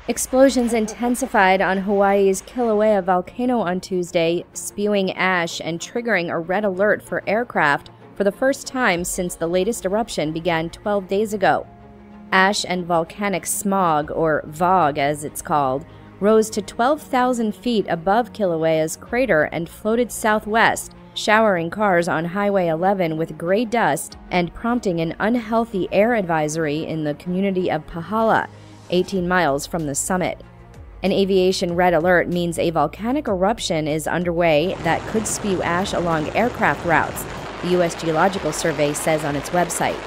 Explosions intensified on Hawaii's Kilauea volcano on Tuesday, spewing ash and triggering a red alert for aircraft for the first time since the latest eruption began 12 days ago. Ash and volcanic smog, or VOG as it's called, rose to 12,000 feet above Kilauea's crater and floated southwest, showering cars on Highway 11 with gray dust and prompting an unhealthy air advisory in the community of Pahala, 18 miles from the summit. An aviation red alert means a volcanic eruption is underway that could spew ash along aircraft routes, the U.S. Geological Survey says on its website.